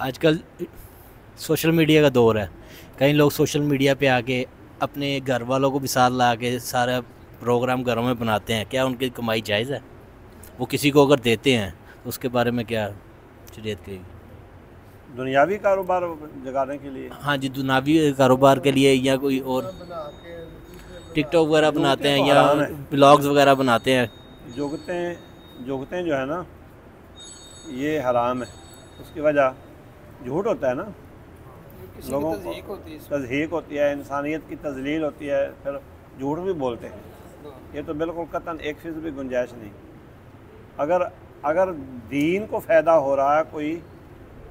आजकल social media का दौर है। कई लोग सोशल मीडिया पे आके अपने घर वालों को भी साथ ला के सारा प्रोग्राम घरों में बनाते हैं। क्या उनकी कमाई जायज़ है? वो किसी को अगर देते हैं तो उसके बारे में क्या शरीयत कहेगी? दुनियावी कारोबार जगाने के लिए हाँ जी, दुनियावी कारोबार के लिए या कोई और टिकटॉक वगैरह बनाते जुगतें हैं तो या हराम है। ब्लॉग्स वगैरह बनाते हैं। जुगतें जो है ना, ये हराम है। उसकी वजह झूठ होता है ना, लोगों को तज़हीक होती है, इंसानियत की तजलील होती है, फिर झूठ भी बोलते हैं। ये तो बिल्कुल कतन 1% भी गुंजाइश नहीं। अगर अगर दीन को फ़ायदा हो रहा है कोई,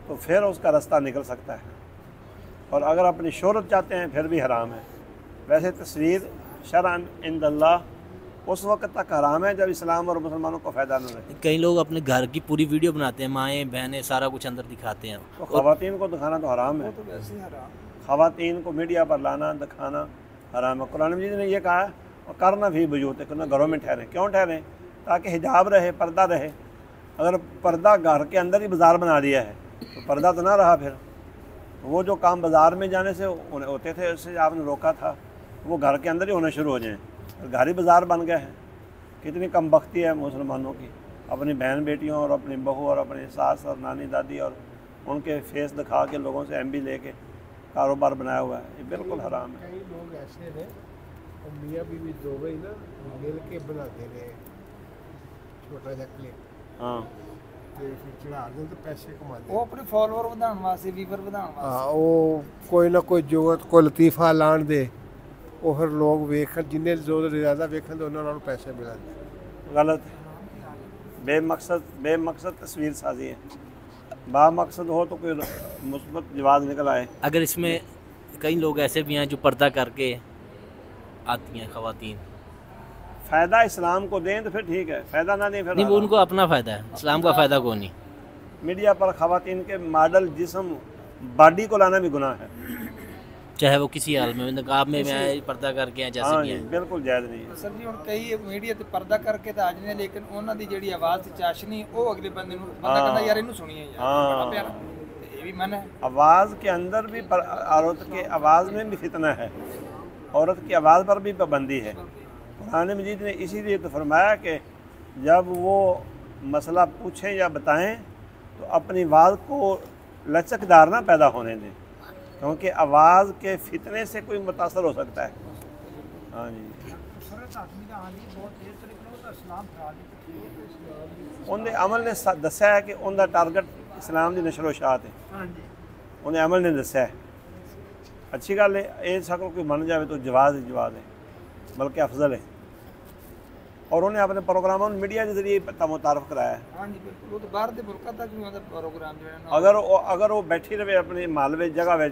तो फिर उसका रास्ता निकल सकता है, और अगर अपनी शोहरत चाहते हैं फिर भी हराम है। वैसे तस्वीर शरअन इंदल्लाह उस वक्त तक हराम है जब इस्लाम और मुसलमानों को फ़ायदा न रहे। कई लोग अपने घर की पूरी वीडियो बनाते हैं, माएँ बहनें सारा कुछ अंदर दिखाते हैं। तो ख़वातीन को दिखाना तो हराम है। ख़वातीन को मीडिया पर लाना दिखाना हराम है। कुरान मजीद ने यह कहा है, और करना भी बुयूतिकुन, ना घरों में ठहरें। क्यों ठहरें? ताकि हिजाब रहे, पर्दा रहे। अगर पर्दा घर के अंदर ही बाज़ार बना दिया है तो पर्दा तो ना रहा। फिर वो जो काम बाज़ार में जाने से होते थे, उससे आपने रोका था, वो घर के अंदर ही होने शुरू हो जाएँ। घर ही बाज़ार बन गया है। कितनी कम बख्ती है मुसलमानों की, अपनी बहन बेटियों और अपनी बहू और अपनी सास और नानी दादी और उनके फेस दिखा के लोगों से एमबी लेके कारोबार बनाया हुआ है। ये बिल्कुल हराम है। कई लोग ऐसे हैं, और मियाँ बीवी दो ही ना मिल के बनाते रहे छोटा सा क्लिप। हाँ, फिर चढ़ा दें तो पैसे कमाते। वो अपने फॉलोअर ਵਧਾਉਣ ਵਾਸਤੇ ਵੀਵਰ ਵਧਾਉਣ ਵਾਸਤੇ हाँ, वो कोई ना कोई जोत को लतीफ़ा लाण दे, ਉਹ ਫਿਰ ਲੋਕ ਵੇਖਣ, ਜਿੰਨੇ ज़्यादा ਵੇਖਣ तो ਉਹਨਾਂ ਨੂੰ पैसे मिलते। गलत है। बेमकसद तस्वीर साजी है। बामकसद हो तो कोई मुस्बत जवाब निकल आए। अगर इसमें कई लोग ऐसे भी हैं जो पर्दा करके आती हैं ख़वातीन, फ़ायदा इस्लाम को दें तो फिर ठीक है, फ़ायदा ना दें फिर नहीं वो हराम। उनको अपना फ़ायदा है, इस्लाम का फ़ायदा कौन नहीं। मीडिया पर ख़वातीन के मॉडल जिस्म बॉडी को लाना भी गुनाह है। चाहे वो किसी हाल में नकाब में मैं पर्दा करके हैं जैसे हाँ भी जी, हैं। बिल्कुल जायज़ नहीं है। ਸਰ ਜੀ ਹੁਣ ਕਈ ਮੀਡੀਆ ਤੇ ਪਰਦਾ ਕਰਕੇ ਤਾਂ ਆ ਜਾਂਦੇ ਨੇ, ਲੇਕਿਨ ਉਹਨਾਂ ਦੀ ਜਿਹੜੀ ਆਵਾਜ਼ ਤੇ ਚਾਸ਼ਨੀ ਉਹ ਅਗਲੇ ਬੰਦੇ ਨੂੰ ਬੰਦਾ ਕਹਿੰਦਾ ਯਾਰ ਇਹਨੂੰ ਸੁਣੀਏ ਯਾਰ ਬੜਾ ਪਿਆਰਾ, ਤੇ ਇਹ ਵੀ ਮਨ ਹੈ। आवाज़ के अंदर भी औरत के आवाज़ में भी फितना है, औरत की आवाज़ पर भी पाबंदी है। कुरान मजीद ने इसीलिए तो फरमाया कि जब वो मसला पूछें या बताएं तो अपनी आवाज़ को लचकदार ना पैदा होने दें, क्योंकि आवाज़ के फितने से कोई मुतासर हो सकता है। हाँ जी, उनके अमल ने दस्या है कि उनका टारगेट इस्लाम की नशर शात है। उन्हें अमल ने दस्या है। अच्छी गल है, ये सकल कोई मन जाए तो जवाज़ ही जवाज़ है, बल्कि अफजल है। और उन्हें अपने प्रोग्रामों में मीडिया के जरिए मुतारफ़ कराया है। ਹਾਂਜੀ ਬਿਲਕੁਲ, ਉਹ ਤਾਂ ਬਾਹਰ ਦੇ ਮੁਲਕਾਂ ਤੱਕ ਵੀ ਉਹਦਾ ਪ੍ਰੋਗਰਾਮ ਜਿਹੜਾ ਨਾ अगर वो बैठी रहे अपने महल में जगह में,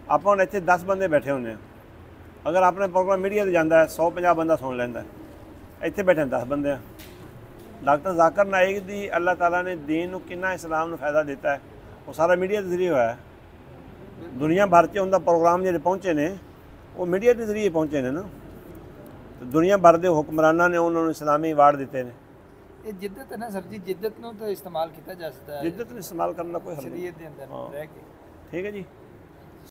आप हम इतने 10 बंदे बैठे होंगे, अगर अपने प्रोग्राम मीडिया से जाता है 150 बंदा सुन लेंदा है, इतने बैठे 10 बंदे हैं। डॉक्टर जाकिर नाइक दी अल्लाह ताला ने दीन कितना इस्लाम को फायदा देता है, वो सारा मीडिया के जरिए हुआ है। दुनिया भर से उनका प्रोग्राम जो पहुँचे ने वो मीडिया के जरिए पहुँचे ने ना, तो दुनिया भर के हुक्मराना ने उन्होंने इस्लामी अवार्ड दिते ने। ਇਹ ਜਿੱਦਤ ਹੈ ਨਾ ਸਰ ਜੀ, ਜਿੱਦਤ ਨੂੰ ਤਾਂ ਇਸਤੇਮਾਲ ਕੀਤਾ ਜਾ ਸਕਦਾ ਹੈ जिद्दत इस्तेमाल करना कोई हल नहीं। ਸ਼ਰੀਅਤ ਦੇ ਅੰਦਰ ਰਹਿ ਕੇ। ठीक है जी।